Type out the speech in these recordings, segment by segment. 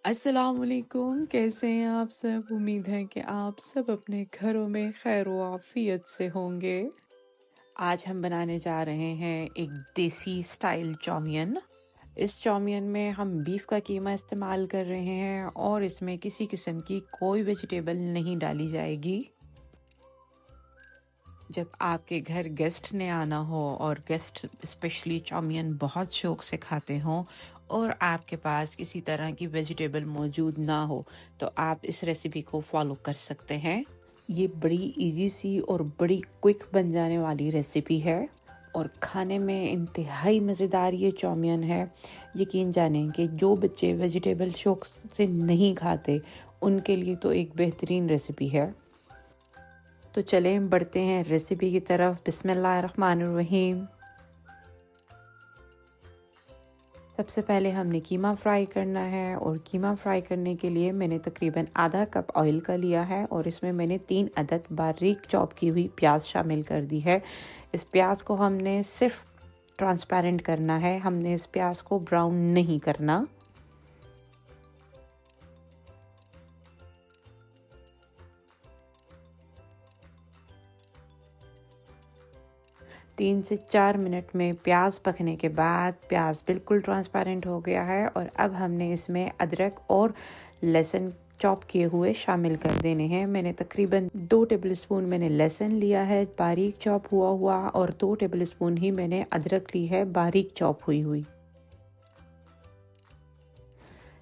अस्सलाम वालेकुम। कैसे हैं आप सब? उम्मीद है कि आप सब अपने घरों में खैर व आफियत से होंगे। आज हम बनाने जा रहे हैं एक देसी स्टाइल चाउमिन। इस चाउमिन में हम बीफ का कीमा इस्तेमाल कर रहे हैं और इसमें किसी किस्म की कोई वेजिटेबल नहीं डाली जाएगी। जब आपके घर गेस्ट ने आना हो और गेस्ट स्पेशली चाउमिन बहुत शौक से खाते हों और आपके पास किसी तरह की वेजिटेबल मौजूद ना हो, तो आप इस रेसिपी को फॉलो कर सकते हैं। ये बड़ी इजी सी और बड़ी क्विक बन जाने वाली रेसिपी है और खाने में इंतहाई मज़ेदार ये चाउमिन है। यकीन जानें कि जो बच्चे वेजिटेबल शौक से नहीं खाते उनके लिए तो एक बेहतरीन रेसिपी है। तो चलें बढ़ते हैं रेसिपी की तरफ। बिस्मिल्लाहिर्रहमानिर्रहीम। सबसे पहले हमने कीमा फ्राई करना है और कीमा फ्राई करने के लिए मैंने तकरीबन आधा कप ऑयल का लिया है और इसमें मैंने 3 अदद बारीक चॉप की हुई प्याज शामिल कर दी है। इस प्याज को हमने सिर्फ ट्रांसपेरेंट करना है, हमने इस प्याज को ब्राउन नहीं करना। तीन से 4 मिनट में प्याज पकने के बाद प्याज बिल्कुल ट्रांसपेरेंट हो गया है और अब हमने इसमें अदरक और लहसुन चॉप किए हुए शामिल कर देने हैं। मैंने तकरीबन 2 टेबलस्पून मैंने लहसुन लिया है बारीक चॉप हुआ हुआ और 2 टेबलस्पून ही मैंने अदरक ली है बारीक चॉप हुई हुई।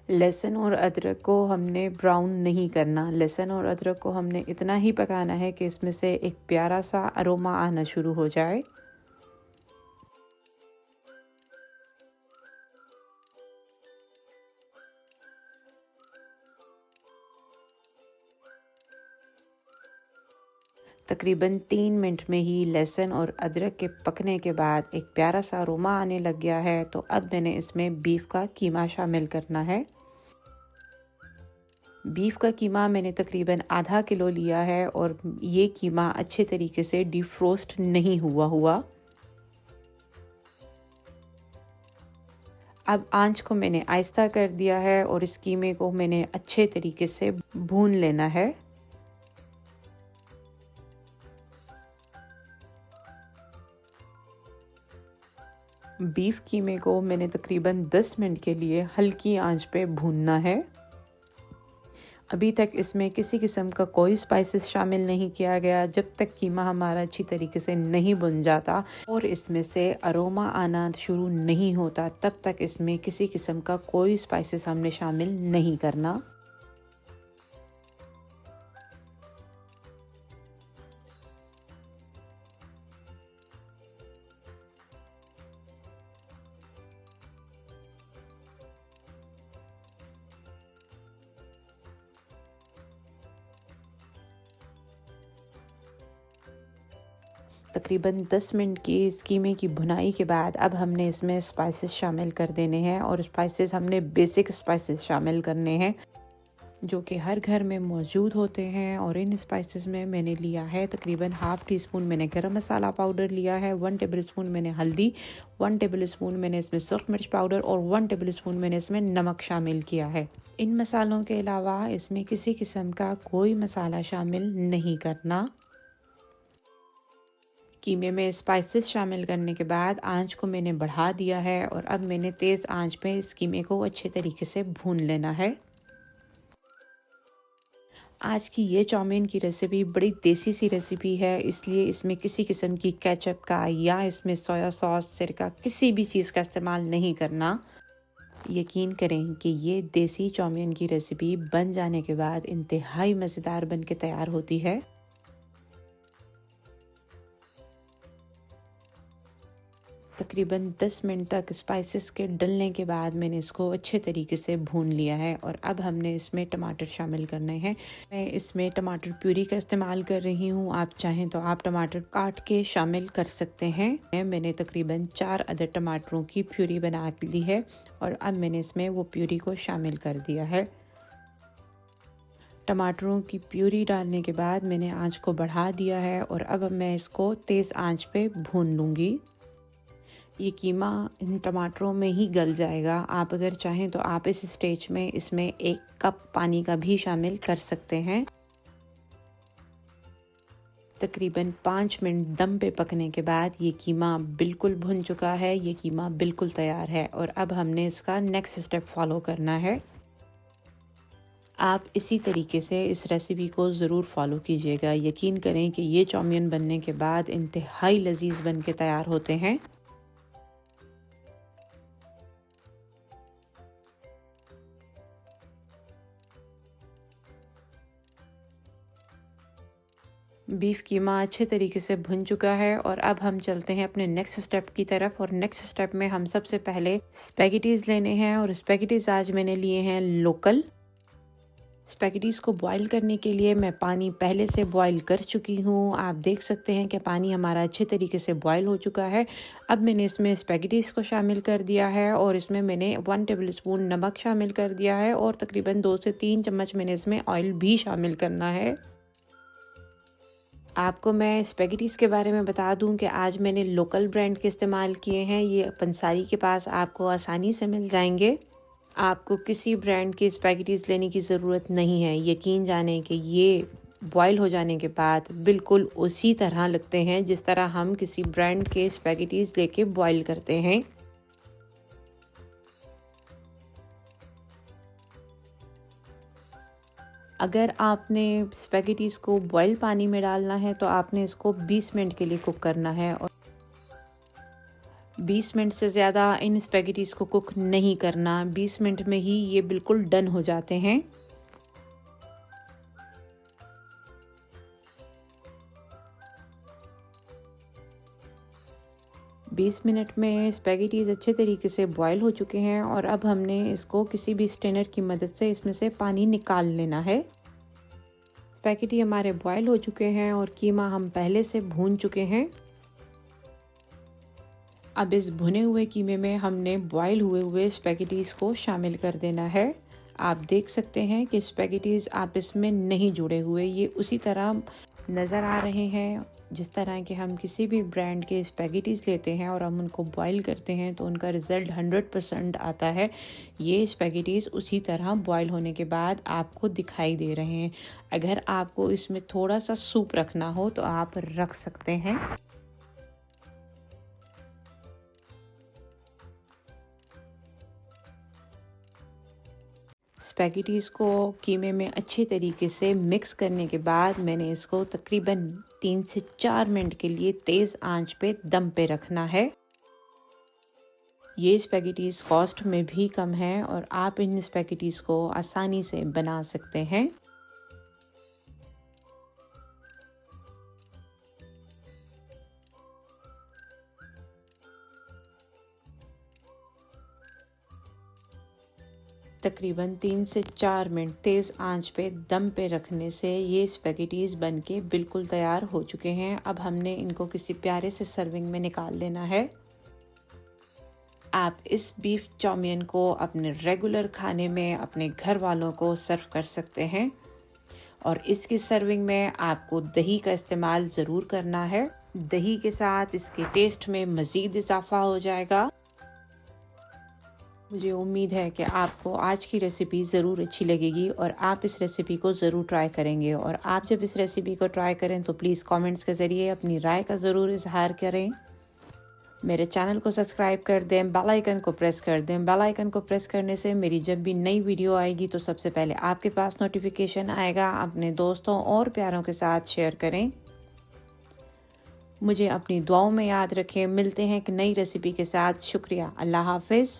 लहसुन और अदरक को हमने ब्राउन नहीं करना। लहसुन और अदरक को हमने इतना ही पकाना है कि इसमें से एक प्यारा सा अरोमा आना शुरू हो जाए। तकरीबन 3 मिनट में ही लहसुन और अदरक के पकने के बाद एक प्यारा सा अरोमा आने लग गया है। तो अब मैंने इसमें बीफ का कीमा शामिल करना है। बीफ का कीमा मैंने तकरीबन आधा किलो लिया है और ये कीमा अच्छे तरीके से डिफ्रोस्ट नहीं हुआ। अब आंच को मैंने आहिस्ता कर दिया है और इस कीमे को मैंने अच्छे तरीके से भून लेना है। बीफ कीमे को मैंने तकरीबन 10 मिनट के लिए हल्की आंच पे भूनना है। अभी तक इसमें किसी किस्म का कोई स्पाइसेस शामिल नहीं किया गया। जब तक कीमा हमारा अच्छी तरीके से नहीं भुन जाता और इसमें से अरोमा आना शुरू नहीं होता, तब तक इसमें किसी किस्म का कोई स्पाइसेस हमने शामिल नहीं करना। तकरीबन 10 मिनट की इस कीमे की भुनाई के बाद अब हमने इसमें स्पाइसेस शामिल कर देने हैं और स्पाइसेस हमने बेसिक स्पाइसेस शामिल करने हैं जो कि हर घर में मौजूद होते हैं। और इन स्पाइसेस में मैंने लिया है तकरीबन हाफ़ टी स्पून मैंने गरम मसाला पाउडर लिया है, 1 टेबल स्पून मैंने हल्दी, 1 टेबल स्पून मैंने इसमें सुर्ख मिर्च पाउडर और 1 टेबल स्पून मैंने इसमें नमक शामिल किया है। इन मसालों के अलावा इसमें किसी किस्म का कोई मसाला शामिल नहीं करना। कीमे में स्पाइसेस शामिल करने के बाद आंच को मैंने बढ़ा दिया है और अब मैंने तेज़ आंच पे इस कीमे को अच्छे तरीके से भून लेना है। आज की ये चाउमीन की रेसिपी बड़ी देसी सी रेसिपी है, इसलिए इसमें किसी किस्म की केचप का या इसमें सोया सॉस, सिरका किसी भी चीज़ का इस्तेमाल नहीं करना। यकीन करें कि ये देसी चाउमीन की रेसिपी बन जाने के बाद इंतहाई मज़ेदार बन के तैयार होती है। तकरीबन 10 मिनट तक स्पाइसेस के डलने के बाद मैंने इसको अच्छे तरीके से भून लिया है और अब हमने इसमें टमाटर शामिल करने हैं। मैं इसमें टमाटर प्यूरी का इस्तेमाल कर रही हूँ, आप चाहें तो आप टमाटर काट के शामिल कर सकते हैं। मैंने तकरीबन 4 अदद टमाटरों की प्यूरी बना ली है और अब मैंने इसमें वो प्यूरी को शामिल कर दिया है। टमाटरों की प्यूरी डालने के बाद मैंने आंच को बढ़ा दिया है और अब मैं इसको तेज़ आंच पे भून लूँगी। ये कीमा इन टमाटरों में ही गल जाएगा। आप अगर चाहें तो आप इस स्टेज में इसमें 1 कप पानी का भी शामिल कर सकते हैं। तकरीबन 5 मिनट दम पे पकने के बाद ये कीमा बिल्कुल भुन चुका है, ये कीमा बिल्कुल तैयार है और अब हमने इसका नेक्स्ट स्टेप फॉलो करना है। आप इसी तरीके से इस रेसिपी को ज़रूर फॉलो कीजिएगा। यकीन करें कि ये चाउमीन बनने के बाद इंतहाई लजीज बन के तैयार होते हैं। बीफ कीमा अच्छे तरीके से भुन चुका है और अब हम चलते हैं अपने नेक्स्ट स्टेप की तरफ। और नेक्स्ट स्टेप में हम सबसे पहले स्पैगेटीज लेने हैं और स्पैगेटीज आज मैंने लिए हैं लोकल। स्पैगेटीज को बॉईल करने के लिए मैं पानी पहले से बॉईल कर चुकी हूँ। आप देख सकते हैं कि पानी हमारा अच्छे तरीके से बॉईल हो चुका है। अब मैंने इसमें स्पैगेटीज को शामिल कर दिया है और इसमें मैंने 1 टेबलस्पून नमक शामिल कर दिया है और तकरीबन 2 से 3 चम्मच मैंने इसमें ऑयल भी शामिल करना है। आपको मैं स्पैगेटीज़ के बारे में बता दूं कि आज मैंने लोकल ब्रांड के इस्तेमाल किए हैं। ये पंसारी के पास आपको आसानी से मिल जाएंगे। आपको किसी ब्रांड की स्पैगेटीज़ लेने की ज़रूरत नहीं है। यकीन जाने कि ये बॉईल हो जाने के बाद बिल्कुल उसी तरह लगते हैं जिस तरह हम किसी ब्रांड के स्पैगेटीज़ लेके बॉईल करते हैं। अगर आपने स्पैगेटीज़ को बॉयल पानी में डालना है तो आपने इसको 20 मिनट के लिए कुक करना है और 20 मिनट से ज़्यादा इन स्पैगेटीज़ को कुक नहीं करना। 20 मिनट में ही ये बिल्कुल डन हो जाते हैं। बीस मिनट में स्पैगेटीज़ अच्छे तरीके से बॉयल हो चुके हैं और अब हमने इसको किसी भी स्ट्रेनर की मदद से इसमें से पानी निकाल लेना है। स्पैगेटी हमारे बॉयल हो चुके हैं और कीमा हम पहले से भून चुके हैं। अब इस भुने हुए कीमे में हमने बॉयल हुए स्पैगेटीज़ को शामिल कर देना है। आप देख सकते हैं कि स्पैगेटीज़ आप इसमें नहीं जुड़े हुए, ये उसी तरह नज़र आ रहे हैं जिस तरह के हम किसी भी ब्रांड के स्पैगेटीज़ लेते हैं और हम उनको बॉईल करते हैं तो उनका रिज़ल्ट 100% आता है। ये स्पैगेटीज़ उसी तरह बॉईल होने के बाद आपको दिखाई दे रहे हैं। अगर आपको इसमें थोड़ा सा सूप रखना हो तो आप रख सकते हैं। स्पैगेटीज़ को कीमे में अच्छे तरीके से मिक्स करने के बाद मैंने इसको तकरीबन 3 से 4 मिनट के लिए तेज़ आंच पे दम पे रखना है। ये स्पैगेटीज़ कॉस्ट में भी कम है और आप इन स्पैगेटीज़ को आसानी से बना सकते हैं। तकरीबन 3 से 4 मिनट तेज़ आंच पे दम पे रखने से ये स्पैगेटीज़ बनके बिल्कुल तैयार हो चुके हैं। अब हमने इनको किसी प्यारे से सर्विंग में निकाल लेना है। आप इस बीफ चाउमीन को अपने रेगुलर खाने में अपने घर वालों को सर्व कर सकते हैं और इसकी सर्विंग में आपको दही का इस्तेमाल ज़रूर करना है। दही के साथ इसके टेस्ट में मज़ीद इजाफा हो जाएगा। मुझे उम्मीद है कि आपको आज की रेसिपी ज़रूर अच्छी लगेगी और आप इस रेसिपी को ज़रूर ट्राई करेंगे। और आप जब इस रेसिपी को ट्राई करें तो प्लीज़ कमेंट्स के ज़रिए अपनी राय का ज़रूर इजहार करें। मेरे चैनल को सब्सक्राइब कर दें, बेल आइकन को प्रेस कर दें। बेल आइकन को प्रेस करने से मेरी जब भी नई वीडियो आएगी तो सबसे पहले आपके पास नोटिफिकेशन आएगा। अपने दोस्तों और प्यारों के साथ शेयर करें। मुझे अपनी दुआओं में याद रखें। मिलते हैं एक नई रेसिपी के साथ। शुक्रिया। अल्लाह हाफिज़।